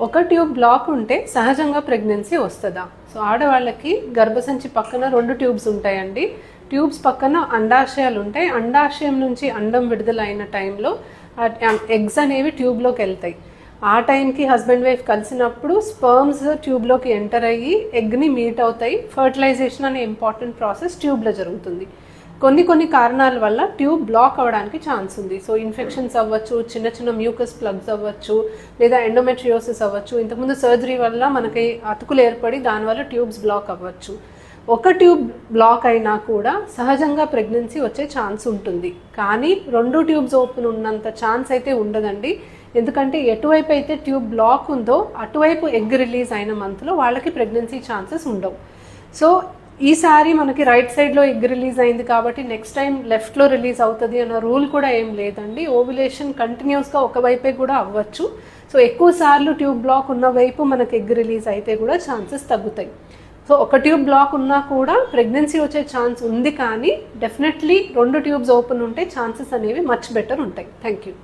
ఒక tube block ఉంటే సహజంగా ప్రెగ్నెన్సీ వస్తుందా? సో ఆడవాళ్ళకి గర్భసంచి పక్కన 2 ట్యూబ్స్ ఉంటాయండి. ట్యూబ్స్ పక్కన అండాశయాలు ఉంటాయి. అండాశయం నుంచి అండం విడుదలైన టైంలో ఎగ్స్ అనేవి ట్యూబ్లోకి వెళ్తాయి. ఆ టైంకి హస్బెండ్ వైఫ్ కలిసినప్పుడు స్పర్మ్స్ ట్యూబ్లోకి ఎంటర్ అయ్యి ఎగ్ని మీట్ అవుతాయి. ఫర్టిలైజేషన్ అనే ఇంపార్టెంట్ ప్రాసెస్ ట్యూబ్లో జరుగుతుంది. కొన్ని కారణాల వల్ల ట్యూబ్ బ్లాక్ అవ్వడానికి ఛాన్స్ ఉంది. సో ఇన్ఫెక్షన్స్ అవ్వచ్చు, చిన్న చిన్న మ్యూకస్ ప్లగ్స్ అవ్వచ్చు, లేదా ఎండోమెట్రియోసిస్ అవ్వచ్చు. ఇంతకుముందు సర్జరీ వల్ల మనకి అతుకులు ఏర్పడి దానివల్ల ట్యూబ్స్ బ్లాక్ అవ్వచ్చు. ఒక ట్యూబ్ బ్లాక్ అయినా కూడా సహజంగా ప్రెగ్నెన్సీ వచ్చే ఛాన్స్ ఉంటుంది. కానీ 2 ట్యూబ్స్ ఓపెన్ ఉన్నంత ఛాన్స్ అయితే ఉండదండి. ఎందుకంటే ఎటువైపు అయితే ట్యూబ్ బ్లాక్ ఉందో అటువైపు ఎగ్ రిలీజ్ అయిన మంత్లో వాళ్ళకి ప్రెగ్నెన్సీ ఛాన్సెస్ ఉండవు. సో ఈసారి మనకి రైట్ సైడ్లో ఎగ్ రిలీజ్ అయింది కాబట్టి నెక్స్ట్ టైం లెఫ్ట్లో రిలీజ్ అవుతుంది అన్న రూల్ కూడా ఏం లేదండి. ఓవ్యులేషన్ కంటిన్యూస్గా ఒకవైపే కూడా అవ్వచ్చు. సో ఎక్కువ సార్లు ట్యూబ్ బ్లాక్ ఉన్న వైపు మనకి ఎగ్ రిలీజ్ అయితే కూడా ఛాన్సెస్ తగ్గుతాయి. సో ఒక ట్యూబ్ బ్లాక్ ఉన్నా కూడా ప్రెగ్నెన్సీ వచ్చే ఛాన్స్ ఉంది, కానీ డెఫినెట్లీ 2 ట్యూబ్స్ ఓపెన్ ఉంటే ఛాన్సెస్ అనేవి మచ్ బెటర్ ఉంటాయి. Thank you.